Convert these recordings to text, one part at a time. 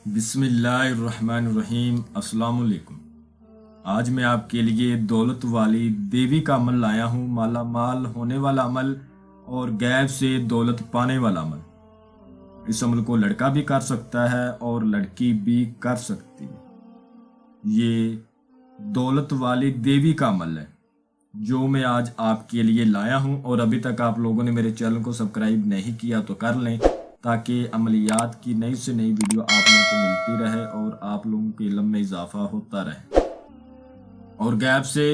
بسم اللہ الرحمن الرحیم۔ السلام علیکم۔ آج میں آپ کے لیے دولت والی دیوی کا عمل لایا ہوں، مالا مال ہونے والا عمل اور غیب سے دولت پانے والا عمل۔ اس عمل کو لڑکا بھی کر سکتا ہے اور لڑکی بھی کر سکتی ہے۔ یہ دولت والی دیوی کا عمل ہے جو میں آج آپ کے لیے لایا ہوں، اور ابھی تک آپ لوگوں نے میرے چینل کو سبسکرائب نہیں کیا تو کر لیں تاکہ عملیات کی نئی سے نئی ویڈیو آپ لوگوں کو ملتی رہے اور آپ لوگوں کے علم میں اضافہ ہوتا رہے۔ اور غیب سے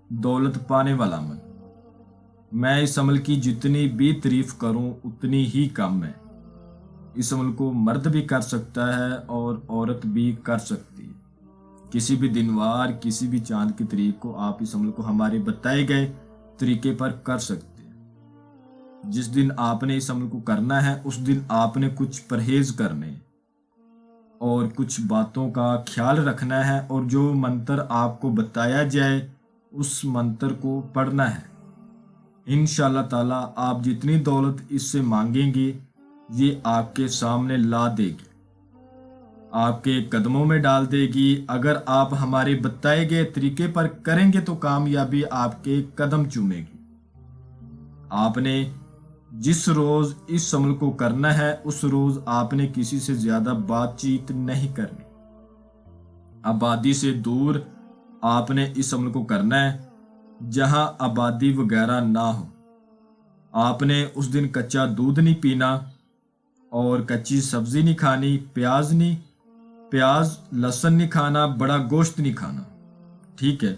دولت پانے والا عمل، میں اس عمل کی جتنی بھی تعریف کروں اتنی ہی کم ہے۔ اس عمل کو مرد بھی کر سکتا ہے اور عورت بھی کر سکتی ہے۔ کسی بھی دن وار، کسی بھی چاند کی تاریخ کو آپ اس عمل کو ہمارے بتائے گئے طریقے پر کر سکتے ہیں۔ جس دن آپ نے اس عمل کو کرنا ہے اس دن آپ نے کچھ پرہیز کرنے اور کچھ باتوں کا خیال رکھنا ہے، اور جو منتر آپ کو بتایا جائے اس منتر کو پڑھنا ہے۔ انشاءاللہ تعالیٰ آپ جتنی دولت اس سے مانگیں گے یہ آپ کے سامنے لا دے گی، آپ کے قدموں میں ڈال دے گی۔ اگر آپ ہمارے بتائے گئے طریقے پر کریں گے تو کامیابی آپ کے قدم چومے گی۔ آپ نے جس روز اس عمل کو کرنا ہے اس روز آپ نے کسی سے زیادہ بات چیت نہیں کرنی، آبادی سے دور آپ نے اس عمل کو کرنا ہے، جہاں آبادی وغیرہ نہ ہو۔ آپ نے اس دن کچا دودھ نہیں پینا اور کچی سبزی نہیں کھانی، پیاز لہسن نہیں کھانا، بڑا گوشت نہیں کھانا، ٹھیک ہے،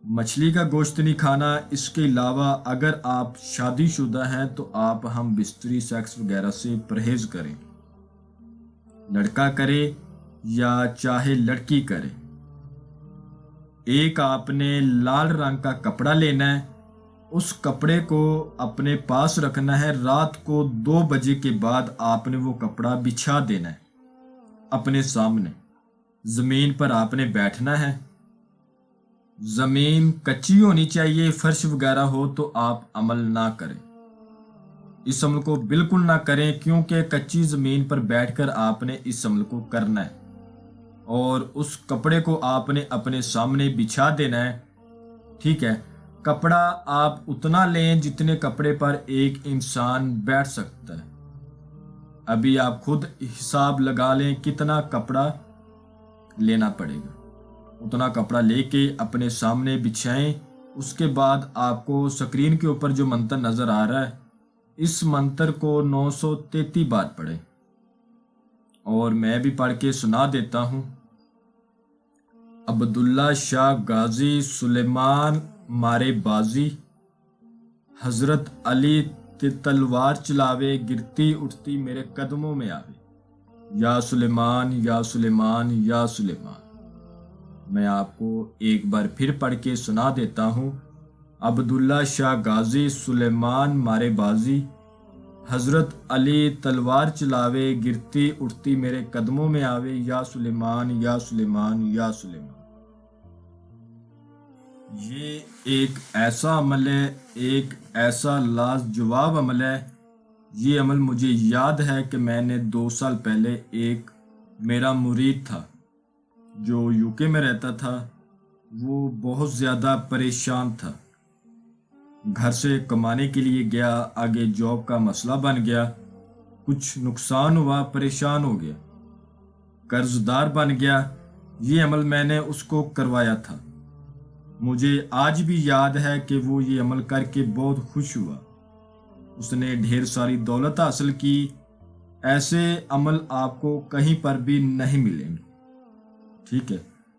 مچھلی کا گوشت نہیں کھانا۔ اس کے علاوہ اگر آپ شادی شدہ ہیں تو آپ ہم بستری سیکس وغیرہ سے پرہیز کریں، لڑکا کرے یا چاہے لڑکی کرے۔ ایک آپ نے لال رنگ کا کپڑا لینا ہے، اس کپڑے کو اپنے پاس رکھنا ہے۔ رات کو 2 بجے کے بعد آپ نے وہ کپڑا بچھا دینا ہے اپنے سامنے، زمین پر آپ نے بیٹھنا ہے۔ زمین کچی ہونی چاہیے، فرش وغیرہ ہو تو آپ عمل نہ کریں، اس عمل کو بالکل نہ کریں، کیونکہ کچی زمین پر بیٹھ کر آپ نے اس عمل کو کرنا ہے، اور اس کپڑے کو آپ نے اپنے سامنے بچھا دینا ہے، ٹھیک ہے۔ کپڑا آپ اتنا لیں جتنے کپڑے پر ایک انسان بیٹھ سکتا ہے۔ ابھی آپ خود حساب لگا لیں کتنا کپڑا لینا پڑے گا، اتنا کپڑا لے کے اپنے سامنے بچھائیں۔ اس کے بعد آپ کو سکرین کے اوپر جو منتر نظر آ رہا ہے اس منتر کو 933 بار پڑھیں، اور میں بھی پڑھ کے سنا دیتا ہوں۔ عبداللہ شاہ غازی سلیمان مارے بازی، حضرت علی تلوار چلاوے، گرتی اٹھتی میرے قدموں میں آوے، یا سلیمان یا سلیمان یا سلیمان۔ میں آپ کو ایک بار پھر پڑھ کے سنا دیتا ہوں۔ عبداللہ شاہ غازی سلیمان مارے بازی، حضرت علی تلوار چلاوے، گرتی اٹھتی میرے قدموں میں آوے، یا سلیمان یا سلیمان یا سلیمان۔ یہ ایک ایسا عمل ہے، ایک ایسا لاجواب عمل ہے۔ یہ عمل مجھے یاد ہے کہ میں نے 2 سال پہلے ایک میرا مرید تھا جو UK میں رہتا تھا، وہ بہت زیادہ پریشان تھا، گھر سے کمانے کے لیے گیا، آگے جاب کا مسئلہ بن گیا، کچھ نقصان ہوا، پریشان ہو گیا، قرض دار بن گیا۔ یہ عمل میں نے اس کو کروایا تھا۔ مجھے آج بھی یاد ہے کہ وہ یہ عمل کر کے بہت خوش ہوا، اس نے ڈھیر ساری دولت حاصل کی۔ ایسے عمل آپ کو کہیں پر بھی نہیں ملیں گے، ٹھیک ہے۔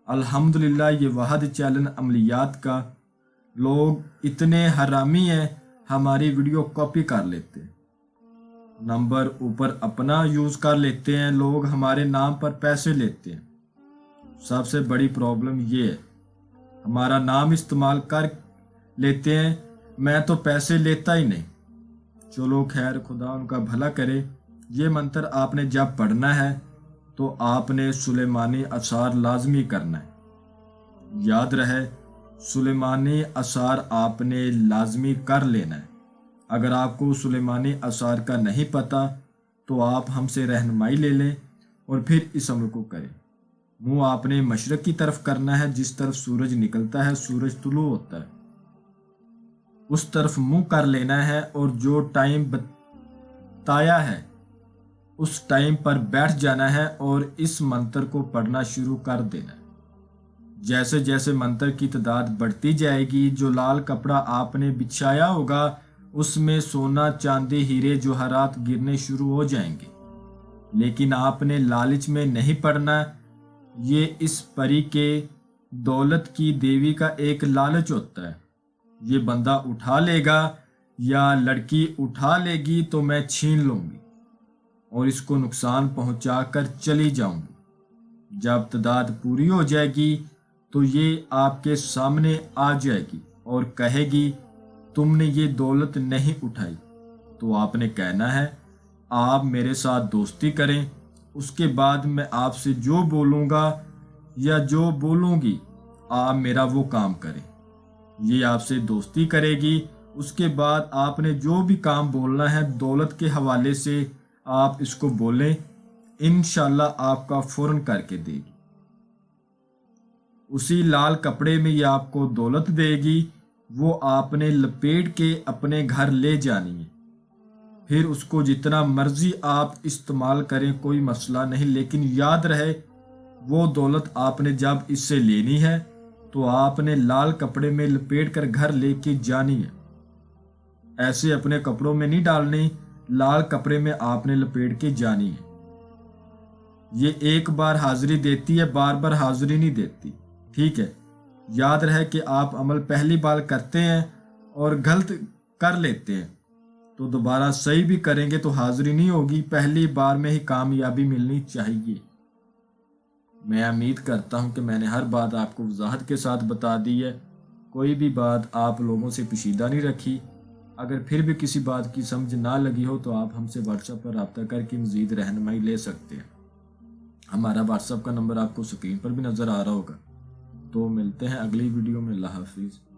الحمدللہ یہ واحد چیلنج عملیات کا، لوگ اتنے حرامی ہیں ہماری ویڈیو کاپی کر لیتے ہیں، نمبر اوپر اپنا یوز کر لیتے ہیں، لوگ ہمارے نام پر پیسے لیتے ہیں۔ سب سے بڑی پرابلم یہ ہے، ہمارا نام استعمال کر لیتے ہیں، میں تو پیسے لیتا ہی نہیں۔ چلو خیر، خدا ان کا بھلا کرے۔ یہ منتر آپ نے جب پڑھنا ہے تو آپ نے سلیمانی اذکار لازمی کرنا ہے، یاد رہے سلیمانی اذکار آپ نے لازمی کر لینا ہے۔ اگر آپ کو سلیمانی اذکار کا نہیں پتہ تو آپ ہم سے رہنمائی لے لیں، اور پھر اس عمل کو کریں۔ منہ آپ نے مشرق کی طرف کرنا ہے، جس طرف سورج نکلتا ہے، سورج طلوع ہوتا ہے، اس طرف منہ کر لینا ہے، اور جو ٹائم بتایا ہے اس ٹائم پر بیٹھ جانا ہے اور اس منتر کو پڑھنا شروع کر دینا ہے۔ جیسے جیسے منتر کی تعداد بڑھتی جائے گی، جو لال کپڑا آپ نے بچھایا ہوگا اس میں سونا، چاندی، ہیرے، جوہرات گرنے شروع ہو جائیں گے۔ لیکن آپ نے لالچ میں نہیں پڑنا، یہ اس پری کے دولت کی دیوی کا ایک لالچ ہوتا ہے۔ یہ بندہ اٹھا لے گا یا لڑکی اٹھا لے گی تو میں چھین لوں گی اور اس کو نقصان پہنچا کر چلی جاؤں گی۔ جب تعداد پوری ہو جائے گی تو یہ آپ کے سامنے آ جائے گی اور کہے گی تم نے یہ دولت نہیں اٹھائی۔ تو آپ نے کہنا ہے آپ میرے ساتھ دوستی کریں، اس کے بعد میں آپ سے جو بولوں گا یا جو بولوں گی آپ میرا وہ کام کریں۔ یہ آپ سے دوستی کرے گی، اس کے بعد آپ نے جو بھی کام بولنا ہے دولت کے حوالے سے آپ اس کو بولیں، انشاءاللہ آپ کا فوراً کر کے دے گی۔ اسی لال کپڑے میں یہ آپ کو دولت دے گی، وہ آپ نے لپیٹ کے اپنے گھر لے جانی ہے۔ پھر اس کو جتنا مرضی آپ استعمال کریں، کوئی مسئلہ نہیں، لیکن یاد رہے وہ دولت آپ نے جب اس سے لینی ہے تو آپ نے لال کپڑے میں لپیٹ کر گھر لے کے جانی ہے۔ ایسے اپنے کپڑوں میں نہیں ڈالنی، لال کپڑے میں آپ نے لپیٹ کے جانی ہے۔ یہ ایک بار حاضری دیتی ہے، بار بار حاضری نہیں دیتی، ٹھیک ہے؟ یاد رہے کہ آپ عمل پہلی بار کرتے ہیں اور غلط کر لیتے ہیں تو دوبارہ صحیح بھی کریں گے تو حاضری نہیں ہوگی، پہلی بار میں ہی کامیابی ملنی چاہیے۔ میں امید کرتا ہوں کہ میں نے ہر بات آپ کو وضاحت کے ساتھ بتا دی ہے، کوئی بھی بات آپ لوگوں سے پوشیدہ نہیں رکھی۔ اگر پھر بھی کسی بات کی سمجھ نہ لگی ہو تو آپ ہم سے واٹس ایپ پر رابطہ کر کے مزید رہنمائی لے سکتے ہیں۔ ہمارا واٹس ایپ کا نمبر آپ کو اسکرین پر بھی نظر آ رہا ہوگا۔ تو ملتے ہیں اگلی ویڈیو میں، اللہ حافظ۔